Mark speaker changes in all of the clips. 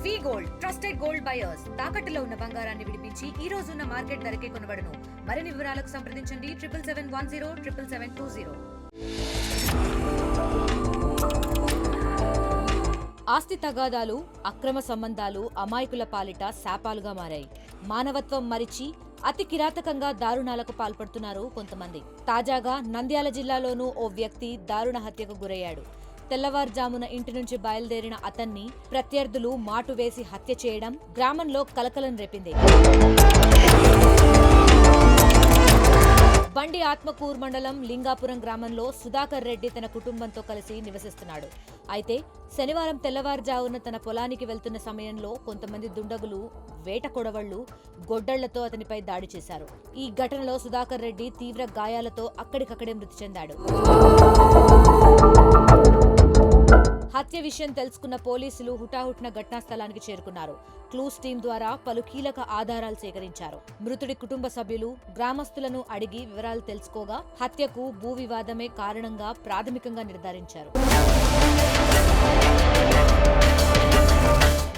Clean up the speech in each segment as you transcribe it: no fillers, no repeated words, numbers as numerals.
Speaker 1: వి gold trusted gold buyers తాకట్టులో ఉన్న బంగారాన్ని విడిపించి ఈ రోజు ఉన్న మార్కెట్ ధరకే కొనబడును. మరిన్ని వివరాలకు సంప్రదించండి 7710 ఆస్తి తగాదాలు, అక్రమ సంబంధాలు అమాయకుల పాలిట శాపాలుగా మారాయి. మానవత్వం మరిచి అతి కిరాతకంగా దారుణాలకు పాల్పడుతున్నారు కొంతమంది. తాజాగా నంద్యాల జిల్లాలోనూ ఓ వ్యక్తి దారుణ హత్యకు గురయ్యాడు. తెల్లవారుజామున ఇంటి నుంచి బయలుదేరిన అతన్ని ప్రత్యర్థులు మాటు వేసి హత్య చేయడం గ్రామంలో కలకలం రేపింది. బండి ఆత్మకూరు మండలం లింగాపురం గ్రామంలో సుధాకర్ రెడ్డి తన కుటుంబంతో కలిసి నివసిస్తున్నాడు. అయితే శనివారం తెల్లవారుజామున తన పొలానికి వెళ్తున్న సమయంలో కొంతమంది దుండగులు వేట కొడవళ్లు, గొడ్డళ్లతో అతనిపై దాడి చేశారు. ఈ ఘటనలో సుధాకర్ రెడ్డి తీవ్ర గాయాలతో అక్కడికక్కడే మృతి చెందాడు. హత్య విషయం తెలుసుకున్న పోలీసులు హుటాహుటిన ఘటనా స్థలానికి చేరుకున్నారు. క్లూస్ టీం ద్వారా పలు కీలక ఆధారాలు సేకరించారు. మృతుడి కుటుంబ సభ్యులు గ్రామస్తులను అడిగి వివరాలు తెలుసుకోగా హత్యకు భూ వివాదమే కారణంగా ప్రాథమికంగా నిర్ధారించారు.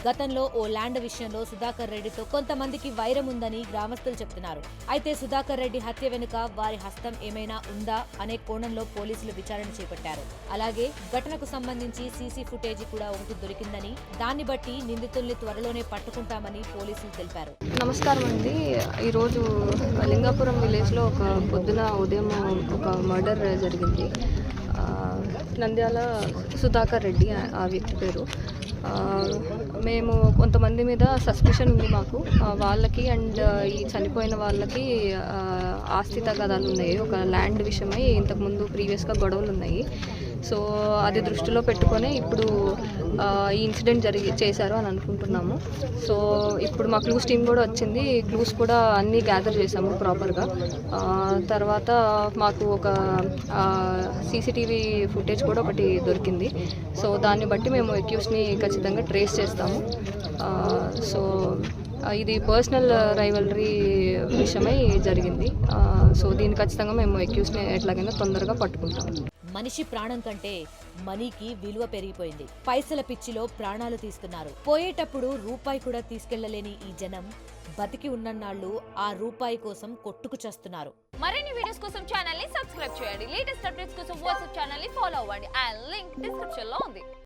Speaker 1: గతంలో ఓ ల్యాండ్ విషయంలో సుధాకర్ రెడ్డితో కొంతమందికి వైరం ఉందని గ్రామస్తులు చెప్తున్నారు. అయితే సుధాకర్ రెడ్డి హత్య వెనుక వారి హస్తం ఏమైనా ఉందా అనే కోణంలో పోలీసులు విచారణ చేపట్టారు. అలాగే ఘటనకు సంబంధించి సీసీ ఫుటేజీ కూడా ఒకటి దొరికిందని, దాన్ని బట్టి నిందితుల్ని త్వరలోనే పట్టుకుంటామని పోలీసులు తెలిపారు.
Speaker 2: నమస్కారం అండి. ఈరోజు లింగాపురం విలేజ్లో పొద్దున ఉదయం ఒక మర్డర్ జరిగింది. నంద్యాల సుధాకర్ రెడ్డి ఆ వ్యక్తి పేరు. మేము కొంతమంది మీద సస్పిషన్ ఉంది మాకు. వాళ్ళకి అండ్ ఈ చనిపోయిన వాళ్ళకి ఆస్తి తగాదాలు ఉన్నాయి. ఒక ల్యాండ్ విషయమై ఇంతకుముందు ప్రీవియస్గా గొడవలు ఉన్నాయి. సో అది దృష్టిలో పెట్టుకొని ఇప్పుడు ఈ ఇన్సిడెంట్ చేశారు అని అనుకుంటున్నాము. సో ఇప్పుడు మా క్లూస్ టీం కూడా వచ్చింది. క్లూస్ కూడా అన్నీ గ్యాదర్ చేసాము ప్రాపర్గా. తర్వాత మాకు ఒక సీసీటీవీ ఫుటేజ్ కూడా ఒకటి దొరికింది. సో దాన్ని బట్టి మేము అక్యూస్ని ఖచ్చితంగా ట్రేస్ చేస్తాము. సో ఇది పర్సనల్ రైవలరీ విషయమై జరిగింది. సో దీన్ని ఖచ్చితంగా మేము అక్యూస్ని ఎట్లాగైనా తొందరగా పట్టుకుంటాము.
Speaker 1: మనిషి ప్రాణం కంటే మనీకి విలువ పెరిగిపోయింది. పైసల పిచ్చిలో ప్రాణాలు తీస్తున్నారు. పోయేటప్పుడు రూపాయి కూడా తీసుకెళ్లలేని ఈ జనం బతికి ఉన్నన్నాళ్ళు ఆ రూపాయి కోసం కొట్టుకు చేస్తున్నారు.
Speaker 3: మరిన్ని వీడియోస్ కోసం ఛానల్ ని సబ్స్క్రైబ్ చేయండి. లేటెస్ట్ అప్డేట్స్ కోసం వాట్సాప్ ఛానల్ ని ఫాలో అవ్వండి. ఆ లింక్ డిస్క్రిప్షన్ లో ఉంది.